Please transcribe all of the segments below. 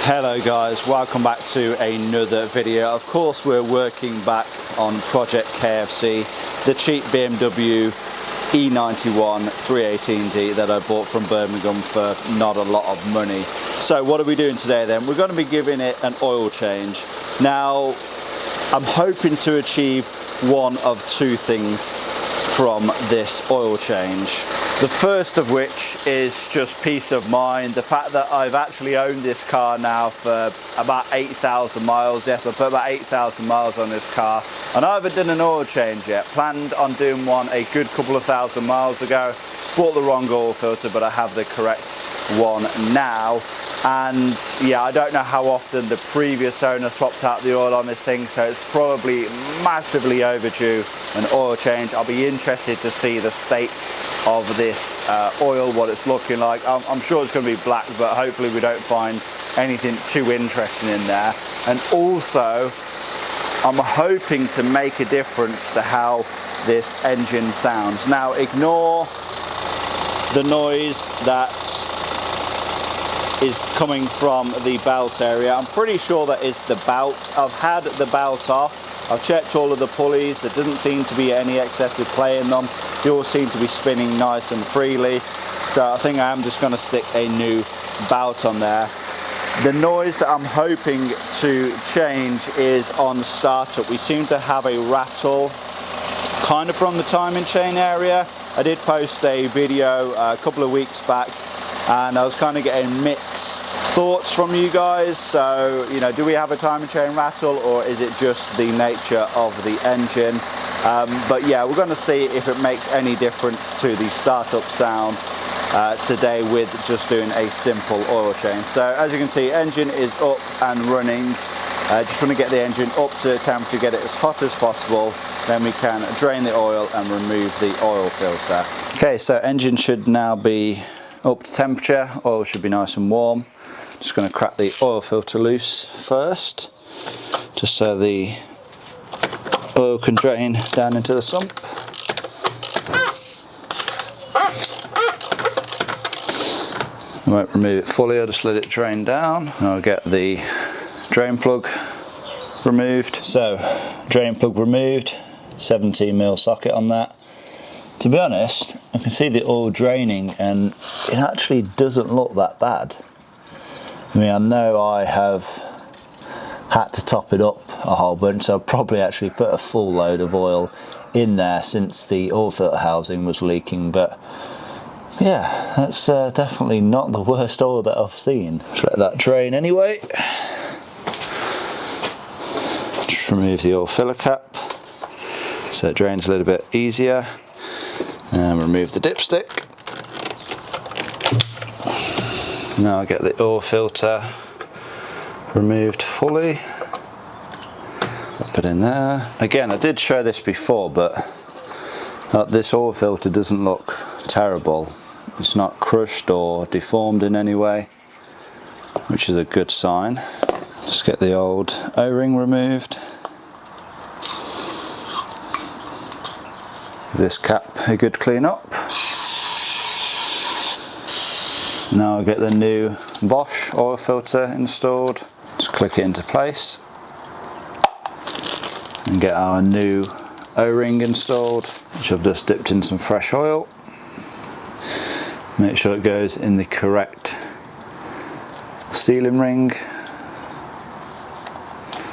Hello guys, welcome back to another video. Of course we're working back on Project KFC, the cheap BMW E91 318D that I bought from Birmingham for not a lot of money. So what are we doing today then? We're going to be giving it an oil change. Now I'm hoping to achieve one of two things from this oil change. The first of which is just peace of mind. The fact that I've actually owned this car now for about 8,000 miles. Yes, I've put about 8,000 miles on this car and I haven't done an oil change yet. Planned on doing one a good couple of thousand miles ago. Bought the wrong oil filter, but I have the correct one now. And yeah, I don't know how often the previous owner swapped out the oil on this thing, so it's probably massively overdue an oil change. I'll be interested to see the state of this oil, what it's looking like. I'm sure it's going to be black, but hopefully we don't find anything too interesting in there. And also I'm hoping to make a difference to how this engine sounds. Now ignore the noise that is coming from the belt area. I'm pretty sure that is the belt. I've had the belt off. I've checked all of the pulleys. There doesn't seem to be any excessive play in them. They all seem to be spinning nice and freely. So I think I am just going to stick a new belt on there. The noise that I'm hoping to change is on startup. We seem to have a rattle kind of from the timing chain area. I did post a video a couple of weeks back and I was kind of getting mixed thoughts from you guys. So, you know, do we have a timing chain rattle or is it just the nature of the engine? But yeah, we're going to see if it makes any difference to the startup sound today with just doing a simple oil change. So as you can see, engine is up and running. Just want to get the engine up to temperature, get it as hot as possible, then we can drain the oil and remove the oil filter. Okay, so engine should now be up to temperature, oil should be nice and warm. Just going to crack the oil filter loose first, just so the oil can drain down into the sump. I won't remove it fully, I'll just let it drain down. And I'll get the drain plug removed. So, drain plug removed, 17mm socket on that. To be honest, I can see the oil draining and it actually doesn't look that bad. I mean, I know I have had to top it up a whole bunch, so I've probably actually put a full load of oil in there since the oil filter housing was leaking, but yeah, that's definitely not the worst oil that I've seen. Just let that drain anyway. Just remove the oil filler cap so it drains a little bit easier. And remove the dipstick. Now I get the oil filter removed fully. Put it in there. Again, I did show this before, but this oil filter doesn't look terrible. It's not crushed or deformed in any way, which is a good sign. Just get the old O-ring removed. This cap a good clean up. Now I'll get the new Bosch oil filter installed. Just click it into place and get our new O-ring installed, which I've just dipped in some fresh oil. Make sure it goes in the correct sealing ring,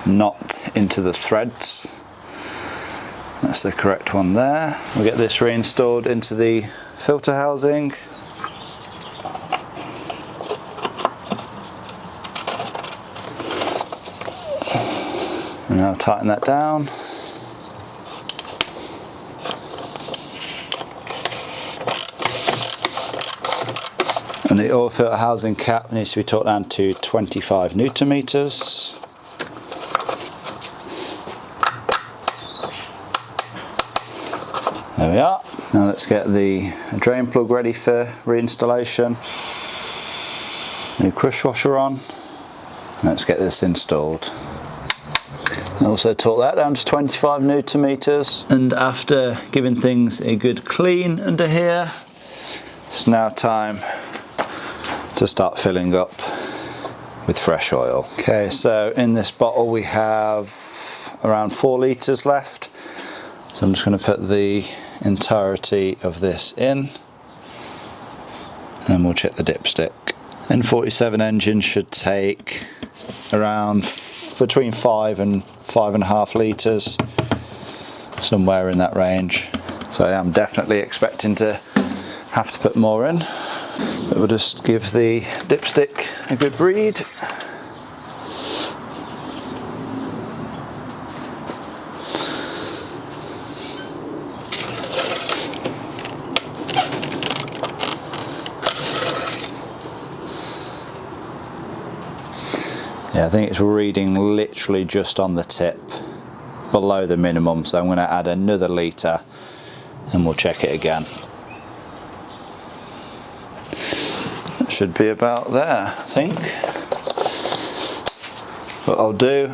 not into the threads. That's the correct one there. We'll get this reinstalled into the filter housing. And now tighten that down. And the oil filter housing cap needs to be torqued down to 25 Newton meters. There we are. Now let's get the drain plug ready for reinstallation. New crush washer on. Let's get this installed. Also torque that down to 25 Newton meters. And after giving things a good clean under here, it's now time to start filling up with fresh oil. Okay, so in this bottle we have around 4 litres left. So I'm just going to put the entirety of this in, and we'll check the dipstick. N47 engine should take around between 5 and 5.5 litres, somewhere in that range. So I am definitely expecting to have to put more in. So we'll just give the dipstick a good read. Yeah, I think it's reading literally just on the tip, below the minimum, so I'm going to add another litre and we'll check it again. That should be about there, I think. What I'll do,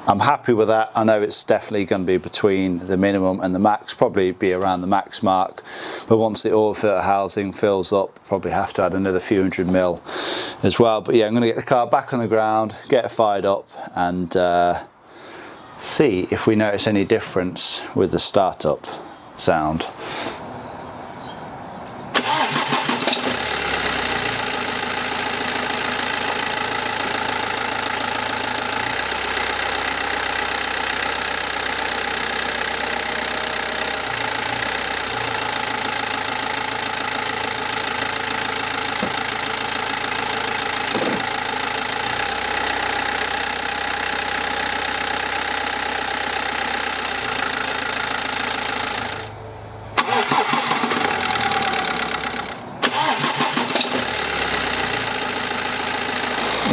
I'm happy with that. I know it's definitely going to be between the minimum and the max, probably be around the max mark, but once the oil filter housing fills up, probably have to add another few hundred mil as well. But yeah, I'm going to get the car back on the ground, get it fired up, and see if we notice any difference with the startup sound.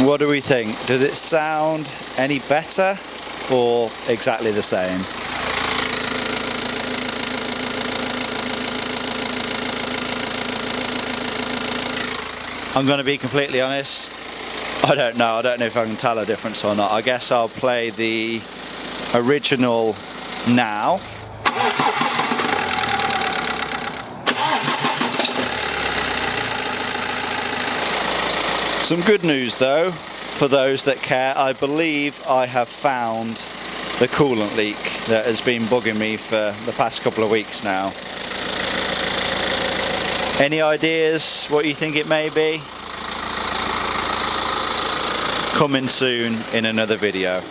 What do we think? Does it sound any better or exactly the same? I'm going to be completely honest, I don't know if I can tell a difference or not. I guess I'll play the original now. Some good news though, for those that care. I believe I have found the coolant leak that has been bugging me for the past couple of weeks now. Any ideas what you think it may be? Coming soon in another video.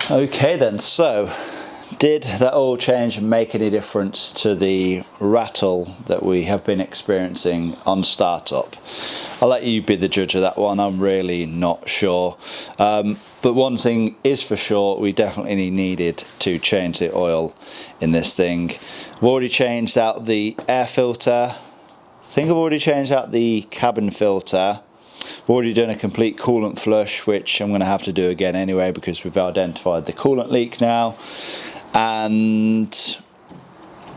Okay then, so did that oil change make any difference to the rattle that we have been experiencing on startup? I'll let you be the judge of that one. I'm really not sure. But one thing is for sure, we definitely needed to change the oil in this thing. I've already changed out the air filter. I think I've already changed out the cabin filter. I've already done a complete coolant flush, which I'm going to have to do again anyway because we've identified the coolant leak now. And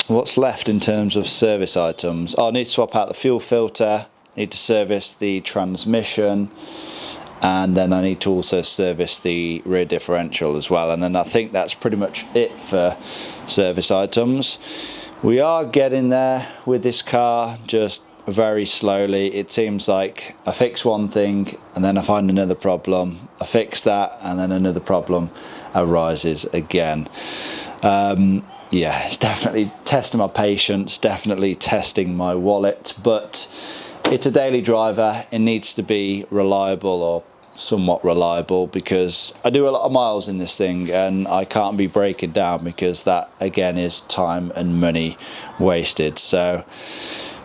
what's left in terms of service items? Oh, I need to swap out the fuel filter. Need to service the transmission, and then I need to also service the rear differential as well, and then I think that's pretty much it for service items. We are getting there with this car, just very slowly. It seems like I fix one thing and then I find another problem, I fix that and then another problem arises again. Yeah, it's definitely testing my patience, definitely testing my wallet, but it's a daily driver. It needs to be reliable or somewhat reliable because I do a lot of miles in this thing and I can't be breaking down because that again is time and money wasted. So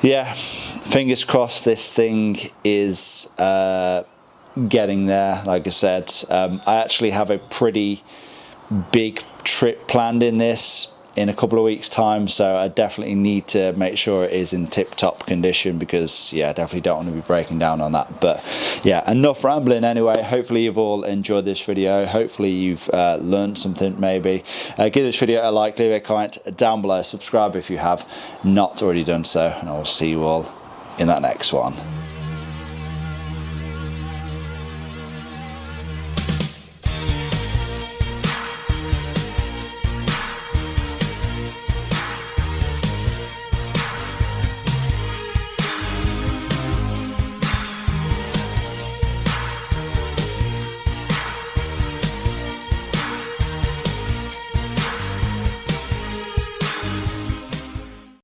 yeah, fingers crossed this thing is getting there. Like I said, I actually have a pretty big trip planned in this in a couple of weeks time, so I definitely need to make sure it is in tip-top condition because yeah, I definitely don't want to be breaking down on that. But yeah, enough rambling anyway. Hopefully you've all enjoyed this video. Hopefully you've learned something maybe. Give this video a like, leave a comment down below, subscribe if you have not already done so, and I will see you all in that next one.